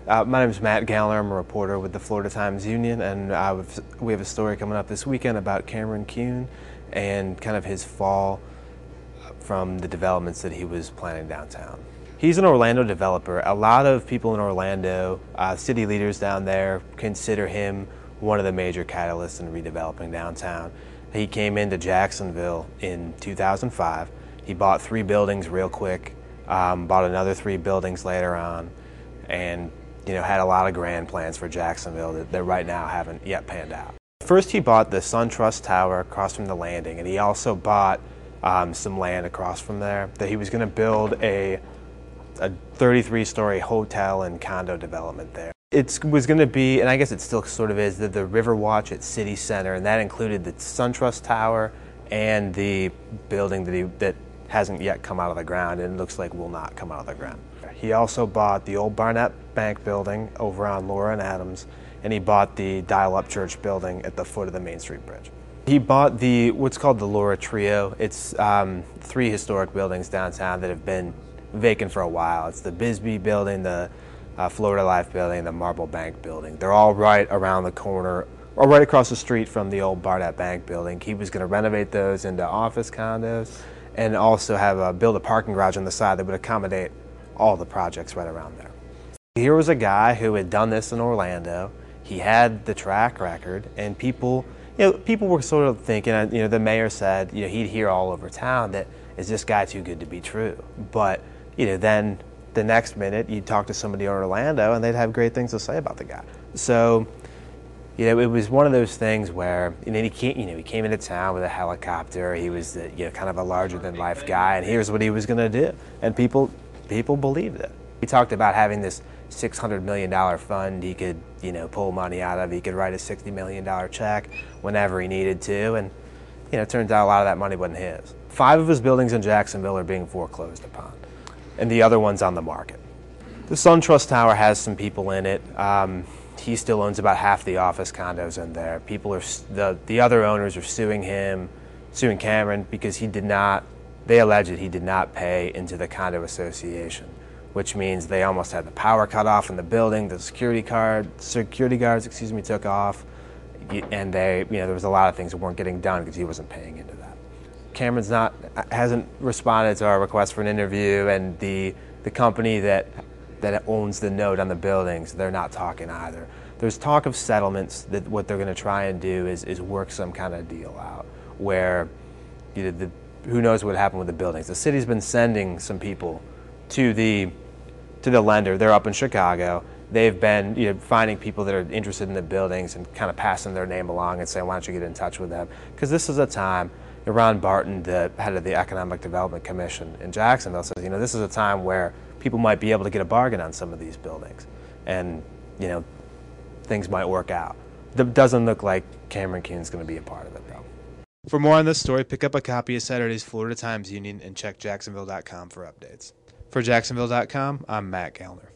My name is Matt Galnor. I'm a reporter with the Florida Times-Union, and we have a story coming up this weekend about Cameron Kuhn and kind of his fall from the developments that he was planning downtown. He's an Orlando developer. A lot of people in Orlando, city leaders down there, consider him one of the major catalysts in redeveloping downtown. He came into Jacksonville in 2005. He bought 3 buildings real quick, bought another 3 buildings later on, and had a lot of grand plans for Jacksonville that right now haven't yet panned out. First, he bought the SunTrust Tower across from the landing, and he also bought some land across from there that he was going to build a 33-story hotel and condo development there. It was going to be, and I guess it still sort of is, the Riverwatch at City Center, and that included the SunTrust Tower and the building that hasn't yet come out of the ground and looks like will not come out of the ground. He also bought the old Barnett Bank building over on Laura and Adams, and he bought the Dial-Up Church building at the foot of the Main Street Bridge. He bought what's called the Laura Trio. It's 3 historic buildings downtown that have been vacant for a while. It's the Bisbee building, the Florida Life building, and the Marble Bank building. They're all right around the corner, or right across the street from the old Barnett Bank building. He was going to renovate those into office condos and also build a parking garage on the side that would accommodate all the projects right around there. Here was a guy who had done this in Orlando. He had the track record, and people were sort of thinking, the mayor said, he'd hear all over town that, is this guy too good to be true? But, then the next minute you'd talk to somebody in Orlando and they'd have great things to say about the guy. So, it was one of those things where, he came into town with a helicopter. He was, kind of a larger-than-life guy, and here's what he was going to do. And people believed it. He talked about having this $600 million fund he could, pull money out of. He could write a $60 million check whenever he needed to, and, it turns out a lot of that money wasn't his. 5 of his buildings in Jacksonville are being foreclosed upon, and the other one's on the market. The SunTrust Tower has some people in it. He still owns about half the office condos in there. The other owners are suing Cameron because they allege that he did not pay into the condo association, which means they almost had the power cut off in the building. The security guards took off, and there was a lot of things that weren't getting done because he wasn't paying into that. Cameron's hasn't responded to our request for an interview, and the company that owns the note on the buildings, they're not talking either. There's talk of settlements that what they're going to try and do is work some kind of deal out where who knows what happened with the buildings. The city's been sending some people to the lender. They're up in Chicago. They've been finding people that are interested in the buildings and kind of passing their name along and saying, why don't you get in touch with them? Because this is a time, Ron Barton, the head of the Economic Development Commission in Jacksonville, says, this is a time where people might be able to get a bargain on some of these buildings, and things might work out. It doesn't look like Cameron Kuhn's going to be a part of it, though. For more on this story, pick up a copy of Saturday's Florida Times-Union and check Jacksonville.com for updates. For Jacksonville.com, I'm Matt Galnor.